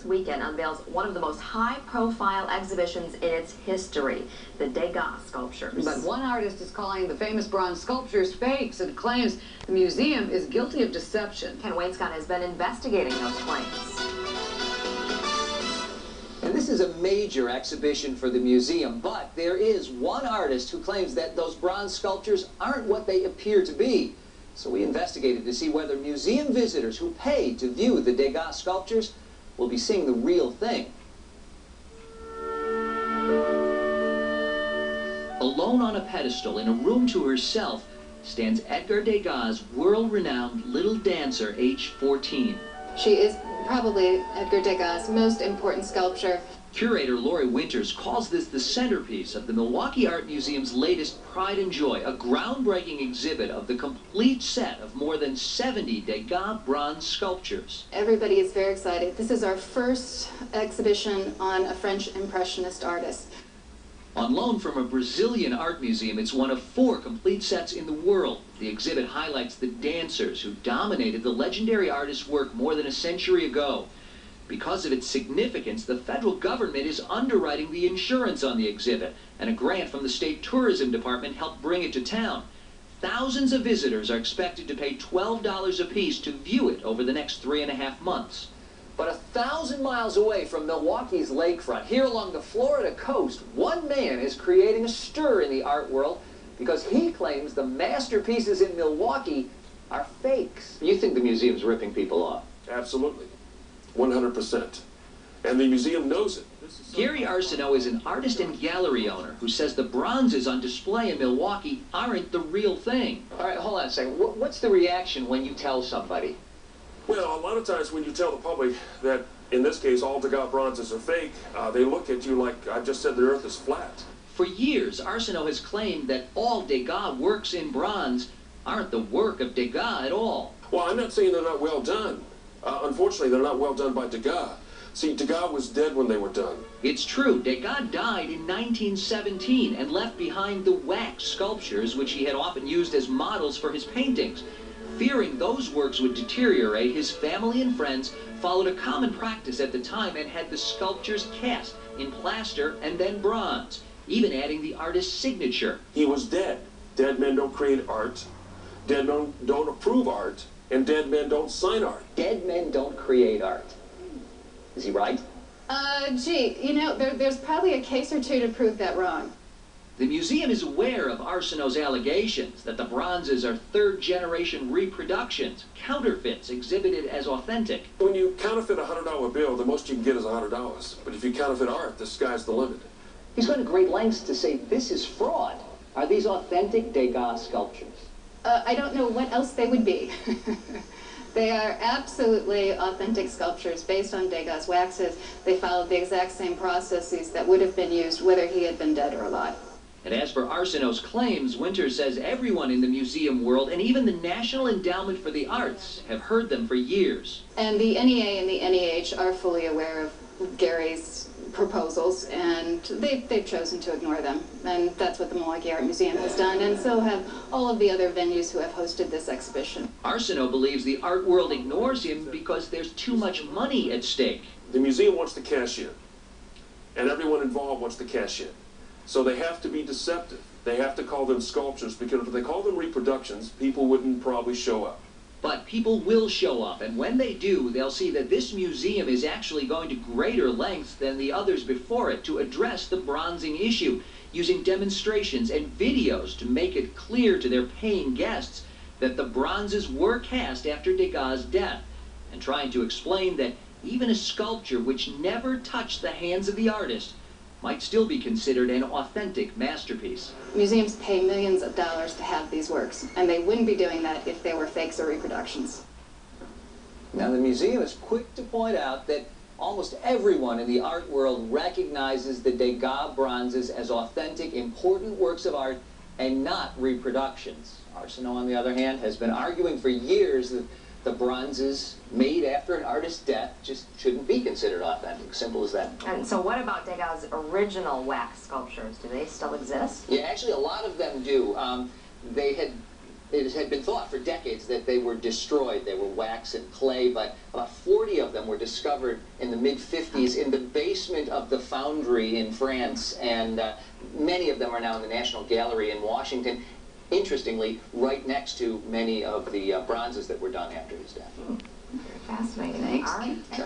this weekend unveils one of the most high-profile exhibitions in its history, the Degas Sculptures. But one artist is calling the famous bronze sculptures fakes and claims the museum is guilty of deception. Kent Wainscott has been investigating those claims. And this is a major exhibition for the museum, but there is one artist who claims that those bronze sculptures aren't what they appear to be. So we investigated to see whether museum visitors who pay to view the Degas sculptures will be seeing the real thing. Alone on a pedestal in a room to herself stands Edgar Degas' world-renowned little dancer, age 14. She is probably Edgar Degas' most important sculpture. Curator Lori Winters calls this the centerpiece of the Milwaukee Art Museum's latest Pride and Joy, a groundbreaking exhibit of the complete set of more than 70 Degas bronze sculptures. Everybody is very excited. This is our first exhibition on a French Impressionist artist. On loan from a Brazilian art museum, it's one of 4 complete sets in the world. The exhibit highlights the dancers who dominated the legendary artist's work more than a century ago. Because of its significance, the federal government is underwriting the insurance on the exhibit, and a grant from the state tourism department helped bring it to town. Thousands of visitors are expected to pay $12 apiece to view it over the next 3.5 months. But 1,000 miles away from Milwaukee's lakefront, here along the Florida coast, one man is creating a stir in the art world because he claims the masterpieces in Milwaukee are fakes. You think the museum's ripping people off? Absolutely. 100%. And the museum knows it. Gary Arseneau is an artist and gallery owner who says the bronzes on display in Milwaukee aren't the real thing. All right, hold on a second. What's the reaction when you tell somebody? Well, a lot of times when you tell the public that, in this case, all Degas bronzes are fake, they look at you like I just said the earth is flat. For years, Arseneau has claimed that all Degas works in bronze aren't the work of Degas at all. Well, I'm not saying they're not well done. Unfortunately, they're not well done by Degas. See, Degas was dead when they were done. It's true. Degas died in 1917 and left behind the wax sculptures, which he had often used as models for his paintings. Fearing those works would deteriorate, his family and friends followed a common practice at the time and had the sculptures cast in plaster and then bronze, even adding the artist's signature. He was dead. Dead men don't create art. Dead men don't approve art. And dead men don't sign art. Dead men don't create art. Is he right? Gee, you know, there's probably a case or two to prove that wrong. The museum is aware of Arseneau's allegations that the bronzes are third-generation reproductions, counterfeits exhibited as authentic. When you counterfeit a $100 bill, the most you can get is $100. But if you counterfeit art, the sky's the limit. He's gone to great lengths to say this is fraud. Are these authentic Degas sculptures? I don't know what else they would be. They are absolutely authentic sculptures based on Degas waxes. They followed the exact same processes that would have been used whether he had been dead or alive. And as for Arseneau's claims, Winters says everyone in the museum world and even the National Endowment for the Arts have heard them for years. And the NEA and the NEH are fully aware of Gary's proposals, and they've chosen to ignore them. And that's what the Milwaukee Art Museum has done, and so have all of the other venues who have hosted this exhibition. Arseneau believes the art world ignores him because there's too much money at stake. The museum wants to cash in, and everyone involved wants to cash in. So they have to be deceptive. They have to call them sculptures, because if they call them reproductions, people wouldn't probably show up. But people will show up, and when they do, they'll see that this museum is actually going to greater lengths than the others before it to address the bronzing issue, using demonstrations and videos to make it clear to their paying guests that the bronzes were cast after Degas' death, and trying to explain that even a sculpture which never touched the hands of the artist might still be considered an authentic masterpiece. Museums pay millions of dollars to have these works, and they wouldn't be doing that if they were fakes or reproductions. Now, the museum is quick to point out that almost everyone in the art world recognizes the Degas bronzes as authentic, important works of art and not reproductions. Arseneau, on the other hand, has been arguing for years that the bronzes made after an artist's death just shouldn't be considered authentic. Simple as that. And so what about Degas' original wax sculptures? Do they still exist? Yeah, actually a lot of them do. They had it had been thought for decades that they were destroyed. They were wax and clay, but about 40 of them were discovered in the mid-50s in the basement of the foundry in France, and many of them are now in the National Gallery in Washington. Interestingly, right next to many of the bronzes that were done after his death. Very fascinating. Thanks. All right. Sure.